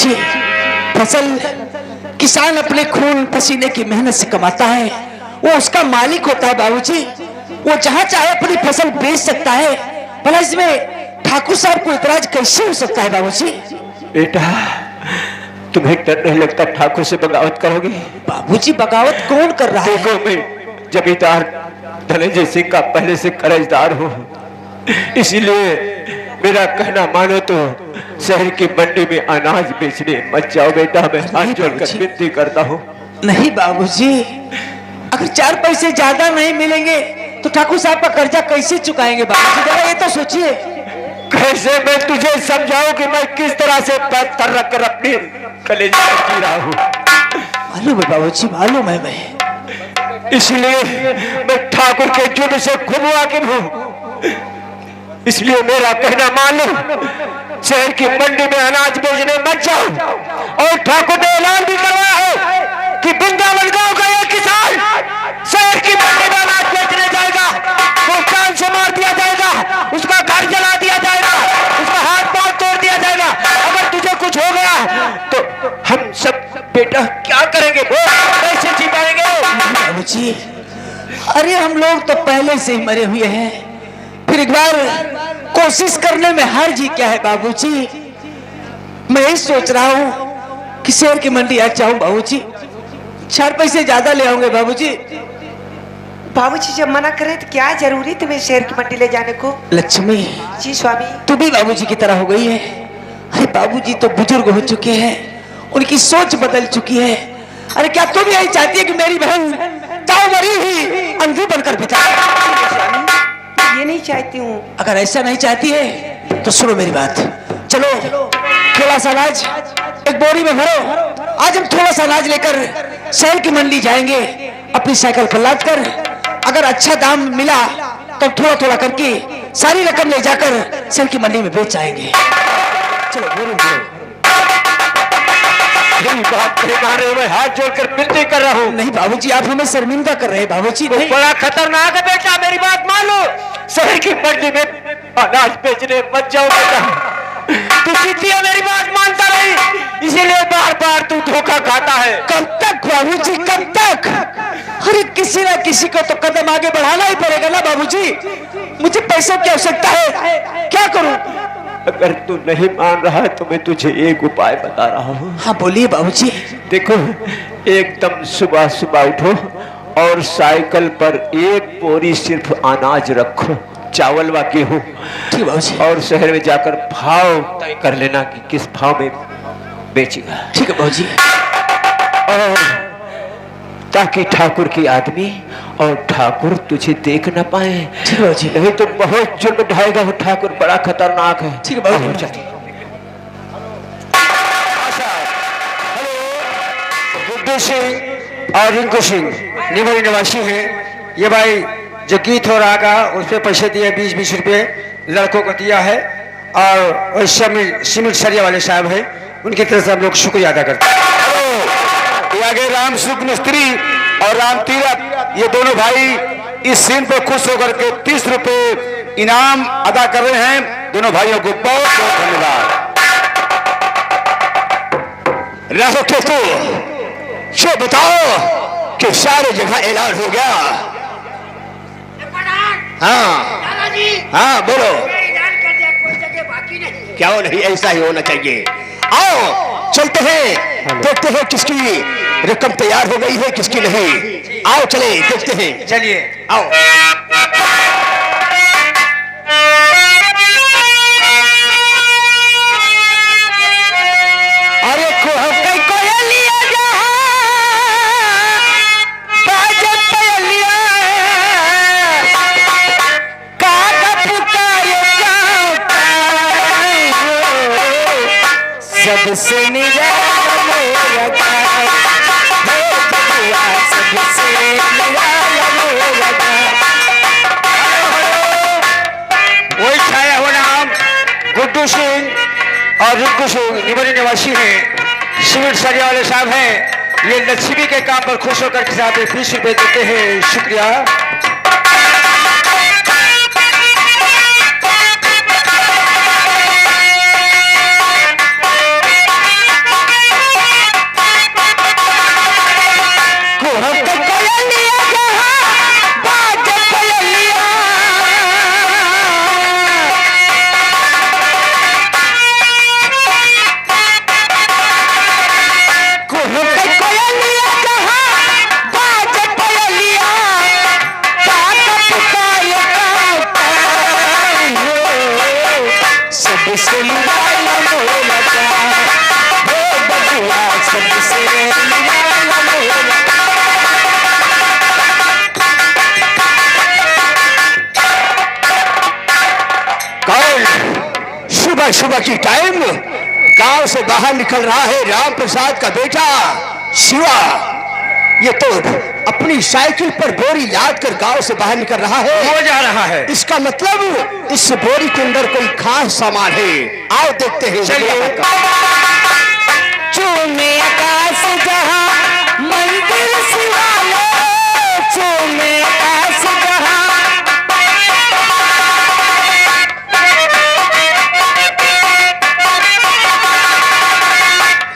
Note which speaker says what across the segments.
Speaker 1: बाबूजी, फसल किसान अपने खून पसीने की मेहनत से कमाता है, वो उसका मालिक होता है बाबूजी। वो जहां चाहे अपनी फसल बेच सकता है, भला इसमें ठाकुर साहब को इतराज कैसे हो सकता है बाबूजी?
Speaker 2: बेटा, तुम्हें डर नहीं लगता ठाकुर से बगावत करोगे?
Speaker 1: बाबूजी, बगावत कौन कर रहा है?
Speaker 2: देखो, मैं जमींदार धनंजय सिंह का पहले से कर्जदार हूँ, इसीलिए मेरा कहना मानो तो शहर की मंडी में अनाज बेचने मत जाओ बेटा। मैं हाथ जोड़कर विनती करता हूँ।
Speaker 1: नहीं बाबूजी, अगर 4 पैसे ज्यादा नहीं मिलेंगे तो ठाकुर साहब का कर्जा कैसे चुकाएंगे बाबूजी? जरा ये तो सोचिए।
Speaker 2: कैसे मैं तुझे समझाऊं कि मैं किस तरह से पत्थर रखकर अपनी कलेजे में जी रहा हूँ?
Speaker 1: मालूम है बाबूजी, मालूम है। मैं
Speaker 2: इसलिए मैं ठाकुर के जुर्म से खूब वाकिफ हूँ, इसलिए मेरा कहना मान लो। शहर की मंडी में अनाज बेचने मत जाओ। और ठाकुर ने ऐलान भी करवाया है कि वृंदावन गांव का एक किसान शहर की मंडी में अनाज बेचने जाएगा तो जान से मार दिया जाएगा, उसका घर जला दिया जाएगा, उसका हाथ पांव तोड़ दिया जाएगा। अगर तुझे कुछ हो गया तो हम सब बेटा क्या करेंगे? कैसे जी पाएंगे?
Speaker 1: बाबूजी, अरे हम लोग तो पहले से ही मरे हुए हैं, फिर एक बार कोशिश करने में हार जी क्या है बाबूजी? मैं यही सोच रहा हूँ कि शहर की मंडी आज जाऊं बाबूजी, 4 पैसे ज्यादा ले आऊंगे बाबूजी।
Speaker 3: बाबूजी जब मना करे तो क्या जरूरी तुम्हें शहर की मंडी ले जाने को?
Speaker 1: लक्ष्मी
Speaker 3: जी स्वामी।
Speaker 1: तू भी बाबूजी की तरह हो गई है। अरे बाबूजी तो बुजुर्ग हो चुके हैं, उनकी सोच बदल चुकी है। अरे क्या तू भी यही चाहती है कि मेरी बहन ताऊ मरी ही अंधी बनकर बिता?
Speaker 3: ये नहीं चाहती हूँ।
Speaker 1: अगर ऐसा नहीं चाहती है तो सुनो मेरी बात, चलो थोड़ा सा अनाज एक बोरी में भरो। आज हम थोड़ा सा अनाज लेकर शहर की मंडी जाएंगे, अपनी साइकिल पर लाद कर। अगर अच्छा दाम मिला तो थोड़ा थोड़ा करके सारी रकम ले जाकर शहर की मंडी में बेच आएंगे। चलो बोरी में।
Speaker 2: बात नहीं, मैं हाथ जोड़कर विनती कर रहा हूँ।
Speaker 1: नहीं बाबूजी, आप हमें शर्मिंदा कर रहे हैं बाबूजी। नहीं,
Speaker 2: बड़ा खतरनाक है बेटा, मेरी बात मान लो। शहर की मंडी में अनाज बेचने मत जाओ बेटा। तू सीधी मेरी बात मानता नहीं, इसीलिए बार बार तू धोखा खाता है।
Speaker 1: कब तक बाबूजी, कब तक? अरे किसी ना किसी को तो कदम आगे बढ़ाना ही पड़ेगा ना बाबूजी। मुझे पैसों की आवश्यकता है, क्या करूं?
Speaker 2: अगर तू नहीं मान रहा तो मैं तुझे एक उपाय बता रहा हूँ।
Speaker 1: हाँ बोलिए बाबूजी।
Speaker 2: देखो, एकदम सुबह सुबह उठो और साइकिल पर एक बोरी सिर्फ अनाज रखो, चावल वा गेहूं।
Speaker 1: ठीक बाबूजी।
Speaker 2: और शहर में जाकर भाव तय कर लेना कि किस भाव में बेचेगा।
Speaker 1: ठीक है बाबूजी।
Speaker 2: और ताकि ठाकुर की आदमी और ठाकुर तुझे देख न पाए।
Speaker 1: ठीक है बाबूजी।
Speaker 2: नहीं तो बहुत जुर्म ढाएगा वो ठाकुर, बड़ा खतरनाक है।
Speaker 1: ठीक है बाबूजी।
Speaker 4: गुड्डू सिंह और रिंकू सिंह निवासी निवासी हैं। ये भाई जो गीत हो रहा था उस पर पैसे दिए 20-20 रुपये लड़कों को दिया है। और सिमिट सरिया वाले साहब हैं, उनकी तरफ से हम लोग शुक्रिया अदा करते हैं। ये आगे राम सुख मिस्त्री और राम तीरथ, ये दोनों भाई इस सीन पर खुश होकर के 30 रुपये इनाम अदा कर रहे हैं। दोनों भाइयों को बहुत बहुत धन्यवाद। राघव ठेकू, ये बताओ कि सारी जगह ऐलान हो गया? हाँ हाँ बोलो। क्या हो नहीं, ऐसा ही होना चाहिए। आओ चलते हैं, देखते हैं किसकी रकम तैयार हो गई है किसकी नहीं। आओ चले देखते हैं। चलिए आओ। अरे सबसे वही छाया हुआ नाम गुड्डू सिंह और रिंकू सिंह निवासी निवासी हैं। सिमिट सरिया वाले साहब हैं। ये लक्ष्मी के काम पर खुश होकर के साथ 20 रुपये देते हैं। शुक्रिया।
Speaker 2: सुबह सुबह की टाइम गांव से बाहर निकल रहा है राम प्रसाद का बेटा शिवा। ये तो अपनी साइकिल पर बोरी लाद कर गांव से बाहर निकल रहा है।
Speaker 4: वो जा रहा है।
Speaker 2: इसका मतलब इस बोरी के अंदर कोई खास सामान है। आओ देखते हैं।
Speaker 4: चलिए।
Speaker 1: चूमे आकाश जहां मंदिर शिवालय, चूमे आकाश जहां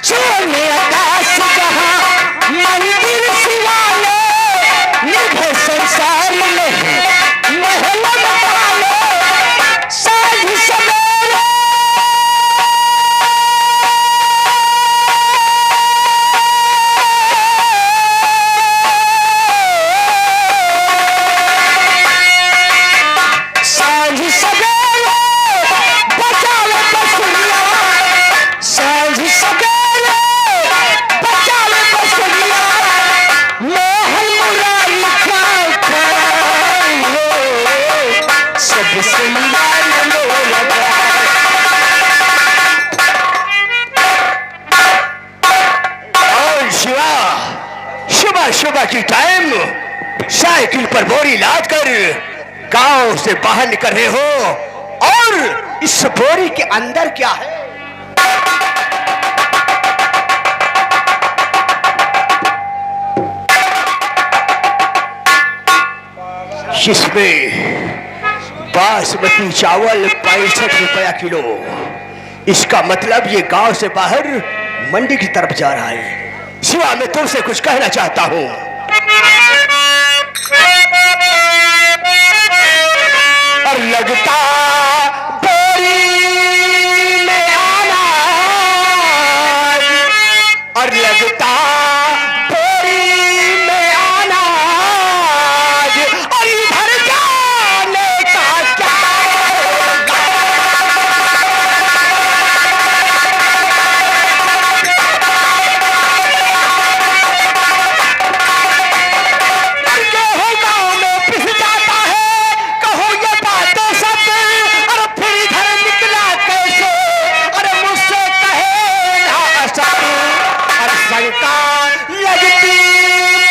Speaker 1: चूमे आकाश जहां मंदिर शिवालय, निभे संसार में महल वाले, साँझ सवेरे साँझ सवेरे बचावे बसुरिया, साँझ सवेरे बचावे बसुरिया, मोहन मुरारी खाए सब सुंदर लोग।
Speaker 2: और शिवा सुबह सुबह की टाइम साइकिल पर बोरी लाद कर गांव से बाहर निकल रहे हो। और इस बोरी के अंदर क्या है? इसमें बासमती चावल 65 रुपया किलो। इसका मतलब ये गांव से बाहर मंडी की तरफ जा रहा है। शिवा, मैं तुमसे कुछ कहना चाहता हूं। और लगता बोरी में आना, और लगता बोरी में आना, और इधर जाने का क्या? कहो गाँव में पिस जाता है, कहो ये बातें सब, और फिर इधर निकला कैसे? अरे मुझसे कहे ना सब, और शंका लगती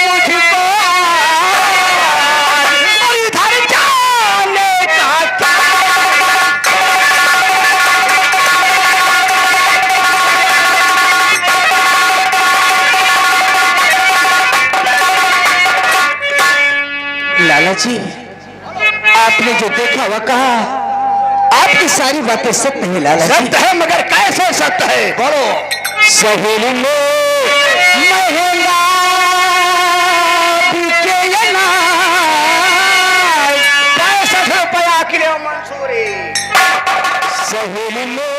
Speaker 2: मुझको आज, और इधर जाने का क्या?
Speaker 1: लाला जी, आपने जो देखा वह कहा, आपकी सारी बातें सत्य है लाला जी।
Speaker 2: सत्य है, मगर कैसे सत्य है? बोलो।
Speaker 1: सहेली में महंगा बिके ये नाज,
Speaker 2: 65 रुपया किलो मंसूरी।
Speaker 1: सहेली में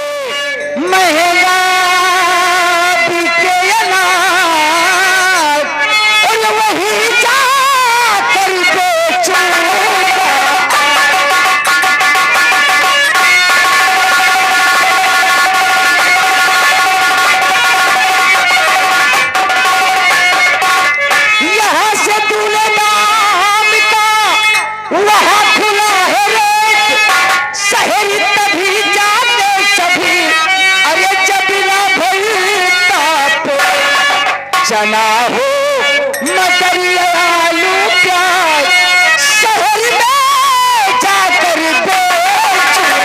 Speaker 1: महंगा बिके ये नाज, और वही जाकर बेचूंगा। यहाँ से दूल्हे दाम का वहाँ खुला है रेट, सहेली तभी जाते सभी, अरे जब ना भरता पे चना हो मटर आलू प्याज, शहर में जाकर बेचूं।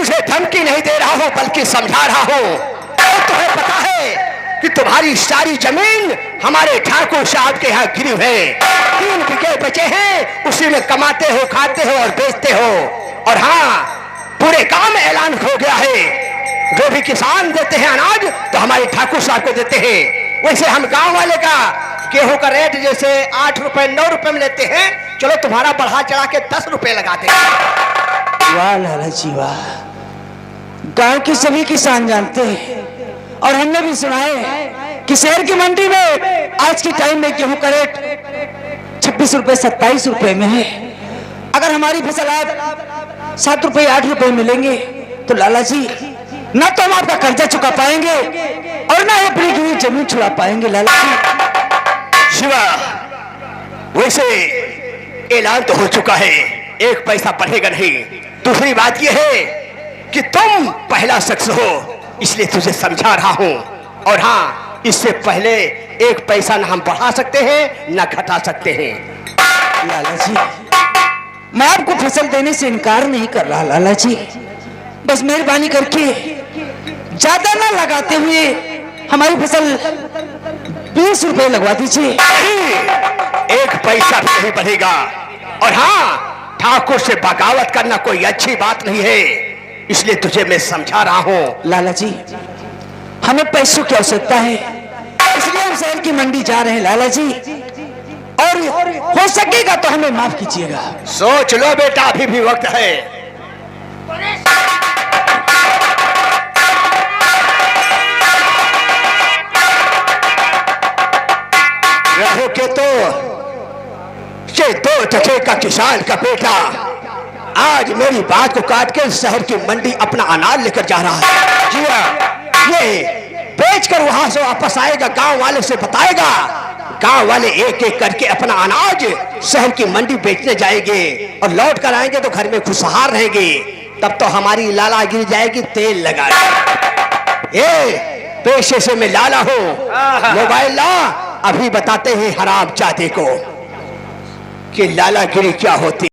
Speaker 2: तुझे धमकी नहीं दे रहा हूं बल्कि समझा रहा हूं। और तुम्हें पता है कि तुम्हारी सारी जमीन हमारे ठाकुर साहब के यहाँ गिरी है। 3 बीघे बचे हैं, उसी में कमाते हो, खाते हो और बेचते हो। और हाँ, पूरे गांव में ऐलान हो गया है, जो भी किसान देते हैं अनाज तो हमारे ठाकुर साहब को देते हैं। वैसे हम गांव वाले का गेहूं का रेट जैसे 8 रुपए 9 रुपए में लेते हैं, चलो तुम्हारा बढ़ा चढ़ा के 10 रुपए लगा देंगे।
Speaker 1: वाह लाला जी वाह, गांव के सभी किसान जानते हैं और हमने भी सुना है कि शहर की मंडी में आज के टाइम में गेहूं का रेट 26 रुपए 27 रुपए में है। अगर हमारी फसल आप 7 रुपए 8 रुपए में लेंगे तो लाला जी ना तो हम आपका कर्जा चुका पाएंगे और ना ही अपनी गिरी जमीन छुड़ा पाएंगे लाला जी।
Speaker 2: शिवा, वैसे ऐलान तो हो चुका है, 1 पैसा बढ़ेगा नहीं। दूसरी बात यह है कि तुम पहला शख्स हो, इसलिए तुझे समझा रहा हूं। और हाँ, इससे पहले 1 पैसा ना हम बढ़ा सकते हैं ना घटा सकते हैं।
Speaker 1: लाला जी, मैं आपको फसल देने से इनकार नहीं कर रहा लाला जी, बस मेहरबानी करके ज्यादा ना लगाते हुए हमारी फसल 20 रुपए लगवा दीजिए।
Speaker 2: 1 पैसा भी नहीं बढ़ेगा। और हाँ, ठाकुर से बगावत करना कोई अच्छी बात नहीं है, इसलिए तुझे मैं समझा रहा हूं।
Speaker 1: लाला जी, हमें पैसों की आवश्यकता है, इसलिए हम शहर की मंडी जा रहे हैं लाला जी, और हो सकेगा तो हमें माफ कीजिएगा।
Speaker 2: सोच लो बेटा, अभी भी वक्त है। रहो के तो ये 2 टके का किसान का बेटा आज मेरी बात को काट के शहर की मंडी अपना अनाज लेकर जा रहा है। जी हाँ, ये बेचकर वहां से वापस आएगा, गांव वाले से बताएगा, गांव वाले एक एक करके अपना अनाज शहर की मंडी बेचने जाएंगे और लौट कर आएंगे तो घर में खुशहाल रहेंगे। तब तो हमारी लाला गिर जाएगी तेल लगा। ये पेशे से मैं लाला हूँ। मोबाइल ला, अभी बताते हैं हराम चाहते को कि लालागिरी क्या होती।